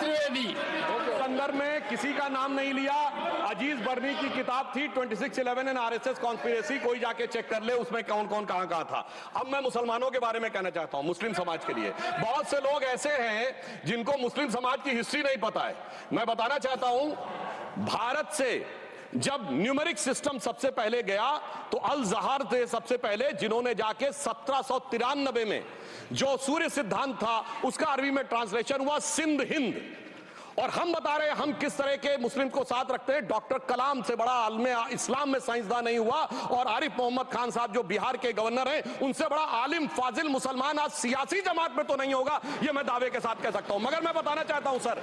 त्रिवेदी। संदर्भ में किसी का नाम नहीं लिया। अजीज बर्नी की किताब थी 2611 एंड आरएसएस कॉन्स्पिरेसी, कोई जाके चेक कर ले उसमें कौन कौन कहां कहां था। अब मैं मुसलमानों के बारे में कहना चाहता हूं, मुस्लिम समाज के लिए। बहुत से लोग ऐसे हैं जिनको मुस्लिम समाज की हिस्ट्री नहीं पता है। मैं बताना चाहता हूं, भारत से जब न्यूमेरिक सिस्टम सबसे पहले गया तो अल जहर थे सबसे पहले, जिन्होंने जाके 1793 में जो सूर्य सिद्धांत था उसका अरबी में ट्रांसलेशन हुआ सिंध हिंद। और हम बता रहे हैं हम किस तरह के मुस्लिम को साथ रखते हैं। डॉक्टर कलाम से बड़ा आलिम इस्लाम में साइंसदान नहीं हुआ, और आरिफ मोहम्मद खान साहब जो बिहार के गवर्नर हैं उनसे बड़ा आलिम फाजिल मुसलमान आज सियासी जमात में तो नहीं होगा, ये मैं दावे के साथ कह सकता हूं। मगर मैं बताना चाहता हूं सर,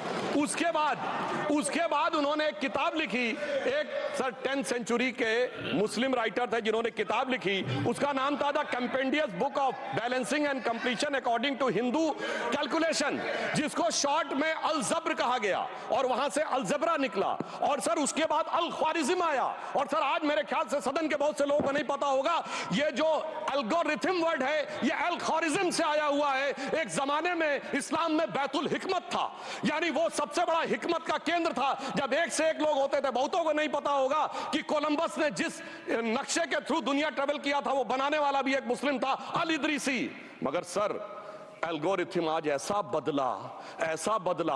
उसके बाद उन्होंने एक किताब लिखी, एक सर 10th सेंचुरी के मुस्लिम राइटर थे जिन्होंने किताब लिखी, उसका नाम था the compendious book of balancing and completion according to Hindu calculation, जिसको शॉर्ट में अल जब्र कहा गया, और वहां से अलजबरा निकला। और सर उसके बाद अल ख्वारिज्म आया। और सर आज मेरे ख्याल से सदन के बहुत से लोगों को नहीं पता होगा, ये जो एल्गोरिथम वर्ड है ये अल ख्वारिज्म से आया हुआ है। एक जमाने में इस्लाम में बैतुल हिकमत था, यानी वो सबसे बड़ा हिकमत का केंद्र था। जब एक से एक लोग होते थे, बहुतों को नहीं पता होगा कि कोलंबस ने जिस नक्शे के थ्रू दुनिया ट्रेवल किया था वो बनाने वाला भी एक मुस्लिम था, अल इदरीसी। मगर सर एल्गोरिथम आज ऐसा बदला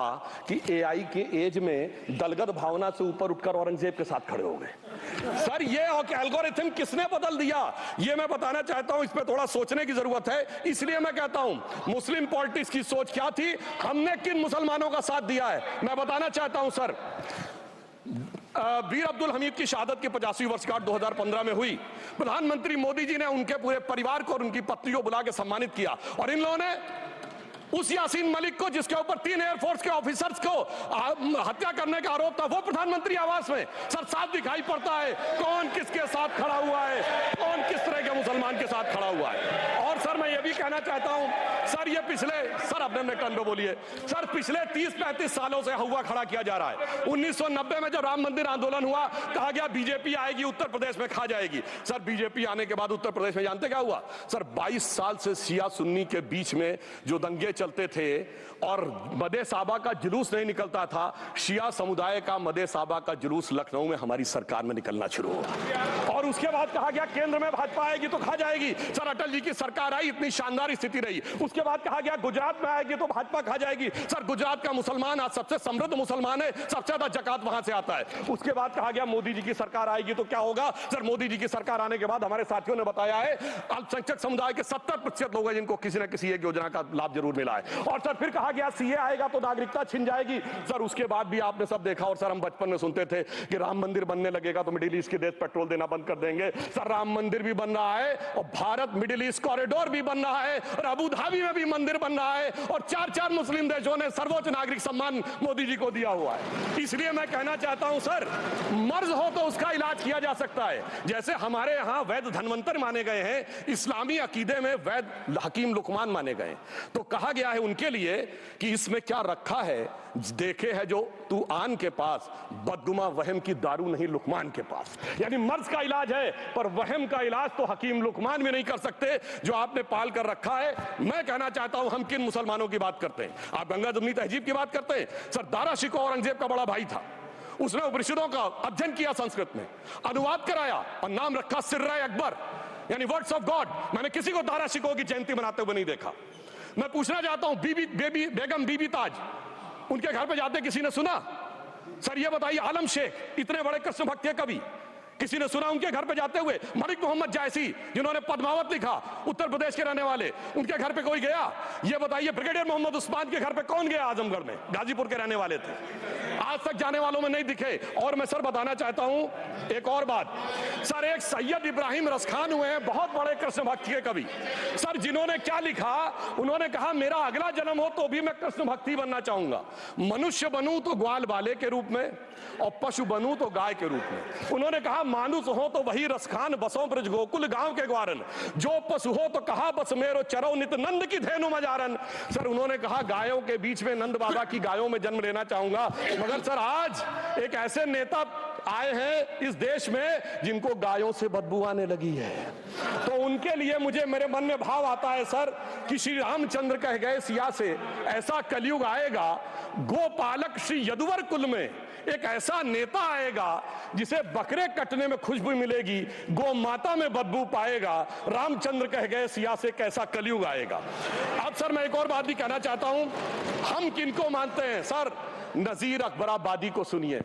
कि एआई के एज में दलगत भावना से ऊपर उठकर औरंगजेब के साथ खड़े हो गए। सर ये एल्गोरिथम किसने बदल दिया, ये मैं बताना चाहता हूं। इस पे थोड़ा सोचने की जरूरत है। इसलिए मैं कहता हूं मुस्लिम पॉलिटिक्स की सोच क्या थी, हमने किन मुसलमानों का साथ दिया है, मैं बताना चाहता हूं सर। वीर अब्दुल हमीद की शहादत की 50वीं वर्षगांठ 2015 में हुई। प्रधानमंत्री मोदी जी ने उनके पूरे परिवार को और उनकी पत्नी को बुला के सम्मानित किया, और इन लोगों ने उस यासीन मलिक को, जिसके ऊपर 3 एयरफोर्स के ऑफिसर्स को हत्या करने का आरोप था, वो प्रधानमंत्री आवास में सर साफ दिखाई पड़ता है कौन किसके साथ खड़ा हुआ है, कौन किस तरह के मुसलमान के साथ खड़ा हुआ है। और सर मैं ये भी कहना चाहता हूं सर, ये सर अपने टर्न पे बोलिए सर, पिछले 30-35 सालों से हुआ खड़ा किया जा रहा है। 1990 में जब राम मंदिर आंदोलन हुआ, कहा गया बीजेपी आएगी उत्तर प्रदेश में खा जाएगी। सर बीजेपी आने के बाद उत्तर प्रदेश में जानते क्या हुआ सर, 22 साल से शिया सुन्नी के बीच में जो दंगे चलते थे और मदे साबा का जुलूस नहीं निकलता था, शिया समुदाय का मदे साबा का जुलूस लखनऊ में हमारी सरकार में निकलना शुरू हुआ। और उसके बाद कहा गया केंद्र में भाजपा आएगी तो खा जाएगी। सर अटल जी की सरकार आई, इतनी शानदार स्थिति रही। उसके बाद कहा गया गुजरात में आएगी तो भाजपा खा जाएगी। सर गुजरात का मुसलमान आज सबसे समृद्ध मुसलमान है, सबसे ज्यादा जकात वहां से आता है। उसके बाद कहा गया मोदी जी की सरकार आएगी तो क्या होगा। सर मोदी जी की सरकार आने के बाद हमारे साथियों ने बताया है अल्पसंख्यक समुदाय के 70% लोग हैं जिनको किसी न किसी एक योजना का लाभ जरूर मिला है। और सर फिर कहा गया सीए आएगा तो नागरिकता छिन जाएगी। सर उसके बाद भी आपने सब देखा, और सर हम बचपन में सुनते थे कि राम मंदिर बनने लगेगा तो मिडिल ईस्ट के देश पेट्रोल देना बंद कर देंगे। सर राम मंदिर भी बन रहा है, और भारत मिडिल ईस्ट कॉरिडोर भी बन रहा है, और अबू धाबी में भी मंदिर बन रहा है, और 4 मुस्लिम देशों ने सर्वोच्च नागरिक सम्मान मोदी जी को दिया हुआ है। इसलिए मैं कहना चाहता हूं सर, मर्ज हो तो उसका इलाज किया जा सकता है। जैसे हमारे यहां वैद धन्वंतर माने गए हैं, इस्लामी अकीदे में वैद हकीम लुकमान माने गए, तो कहा गया है उनके लिए कि इसमें क्या रखा है, देखे है जो तू आन के पास, बदगुमा वहम की दारू नहीं लुकमान के पास। यानी मर्ज का इलाज है, पर वहम का इलाज तो हकीम लुकमान भी नहीं कर सकते जो आपने पाल कर रखा है। मैं कहना चाहता हूं हम किन मुसलमानों की बात करते हैं, आप गंगा जमुनी तहजीब की बात करते हैं। सर दारा शिकोह औरंगजेब का बड़ा भाई था, उसने उपनिषदों का अध्ययन किया, संस्कृत में अनुवाद कराया और नाम रखा सिर्रा अकबर, यानी वर्ड्स ऑफ गॉड। मैंने किसी को दारा शिकोह की जयंती मनाते हुए नहीं देखा। मैं पूछना चाहता हूं बेगम बीबी ताज, उनके घर पे जाते किसी ने सुना? सर ये बताइए, आलम शेख इतने बड़े कृष्ण भक्त के कवि, किसी ने सुना उनके घर पे जाते हुए? मलिक मोहम्मद जायसी जिन्होंने पद्मावत लिखा, उत्तर प्रदेश के रहने वाले, उनके घर पे कोई गया? ये बताइए ब्रिगेडियर मोहम्मद उस्मान के घर पे कौन गया? आजमगढ़ में, गाजीपुर के रहने वाले थे, आज तक जाने वालों में नहीं दिखे। और मैं सर बताना चाहता हूं एक और बात, सर एक सैयद इब्राहिम रसखान हुए हैं, बहुत बड़े कृष्ण भक्त के कवि। सर जिन्होंने क्या लिखा, उन्होंने कहा मेरा अगला जन्म हो तो भी मैं कृष्ण भक्ति बनना चाहूंगा, मनुष्य बनूं तो ग्वाल बाले के रूप में, और पशु बनूं तो गाय के रूप में। उन्होंने कहा मानुस हो तो वही रसखान, बसों ब्रज गोकुल गांव के ग्वारन, जो पशु हो तो कहा बस मेरो चरो नित नंद की धेनु मजारन। सर उन्होंने कहा गायों के बीच में नंद बाबा की गायों में जन्म लेना चाहूंगा। मगर सर आज एक ऐसे नेता आए हैं इस देश में जिनको गायों से बदबू आने लगी है, तो उनके लिए मुझे मेरे मन में भाव आता है सर कि श्री रामचंद्र कह गए सिया से ऐसा कलयुग आएगा, गोपालक श्री यदुवर कुल में एक ऐसा नेता आएगा जिसे बकरे कटने में खुशबू मिलेगी, गौ माता में बदबू पाएगा। रामचंद्र कह गए सिया से कैसा कलयुग आएगा। अब सर मैं एक और बात भी कहना चाहता हूं, हम किनको मानते हैं सर? नजीर अकबराबादी को सुनिए,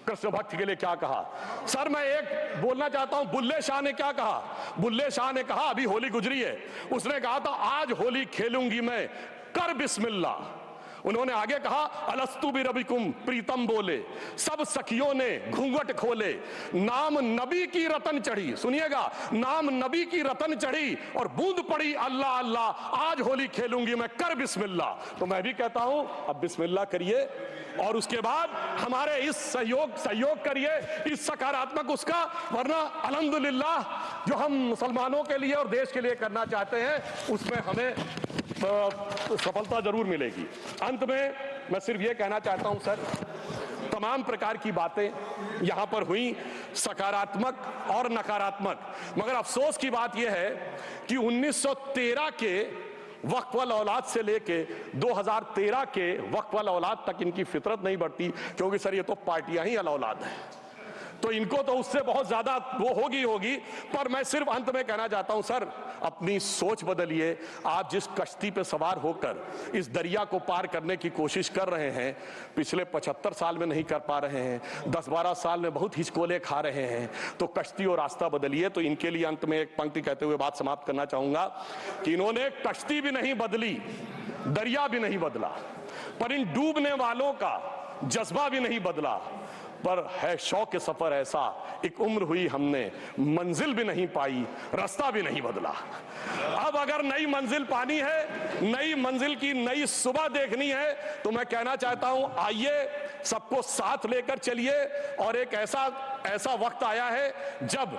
कृष्ण भक्त के लिए क्या कहा। सर मैं एक बोलना चाहता हूं, बुल्ले शाह ने क्या कहा? बुल्ले शाह ने कहा, अभी होली गुजरी है, उसने कहा था आज होली खेलूंगी मैं, कर बिस्मिल्लाह। उन्होंने आगे कहा, अलस्तु बि रबिकुम प्रीतम बोले, सब सखियों ने घूंघट खोले, नाम नबी की रतन चढ़ी, सुनिएगा, नाम नबी की रतन चढ़ी और बूंद पड़ी अल्लाह अल्लाह, आज होली खेलूंगी मैं, कर बिस्मिल्लाह। तो मैं भी कहता हूं अब बिस्मिल्लाह करिए और उसके बाद हमारे इस सहयोग करिए, इस सकारात्मक उसका, वरना अल्हम्दुलिल्लाह जो हम मुसलमानों के लिए और देश के लिए करना चाहते हैं उसमें हमें सफलता जरूर मिलेगी। अंत में मैं सिर्फ ये कहना चाहता हूं सर, तमाम प्रकार की बातें यहां पर हुई, सकारात्मक और नकारात्मक, मगर अफसोस की बात यह है कि 1913 के वक्फ वाल औलाद से लेके 2013 के वक्फ वाल औलाद तक इनकी फितरत नहीं बढ़ती, क्योंकि सर ये तो पार्टियां ही अल औलाद हैं, तो इनको तो उससे बहुत ज्यादा वो होगी। पर मैं सिर्फ अंत में कहना चाहता हूं सर, अपनी सोच बदलिए। आप जिस कश्ती पे सवार होकर इस दरिया को पार करने की कोशिश कर रहे हैं, पिछले 75 साल में नहीं कर पा रहे हैं, 10-12 साल में बहुत हिचकोले खा रहे हैं, तो कश्ती और रास्ता बदलिए। तो इनके लिए अंत में एक पंक्ति कहते हुए बात समाप्त करना चाहूंगा कि इन्होंने कश्ती भी नहीं बदली, दरिया भी नहीं बदला, पर इन डूबने वालों का जज्बा भी नहीं बदला, पर है शौक सफर ऐसा, एक उम्र हुई हमने, मंजिल भी नहीं पाई, रास्ता भी नहीं बदला। अब अगर नई मंजिल पानी है, नई मंजिल की नई सुबह देखनी है, तो मैं कहना चाहता हूं आइए सबको साथ लेकर चलिए। और एक ऐसा वक्त आया है जब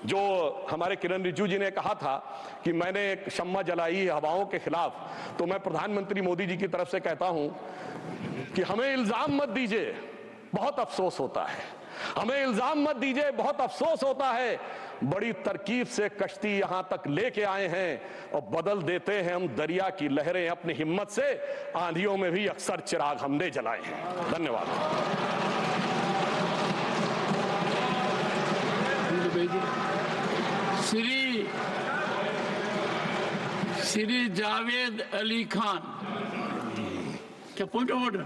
जो हमारे किरण रिजिजू जी ने कहा था कि मैंने एक शम्मा जलाई हवाओं के खिलाफ, तो मैं प्रधानमंत्री मोदी जी की तरफ से कहता हूं कि हमें इल्जाम मत दीजिए, बहुत अफसोस होता है, हमें इल्जाम मत दीजिए, बहुत अफसोस होता है। बड़ी तरकीब से कश्ती यहां तक लेके आए हैं और बदल देते हैं हम दरिया की लहरें अपनी हिम्मत से, आंधियों में भी अक्सर चिराग हमने जलाए हैं। धन्यवाद। श्री जावेद अली खान, क्या पॉइंट ऑफ ऑर्डर?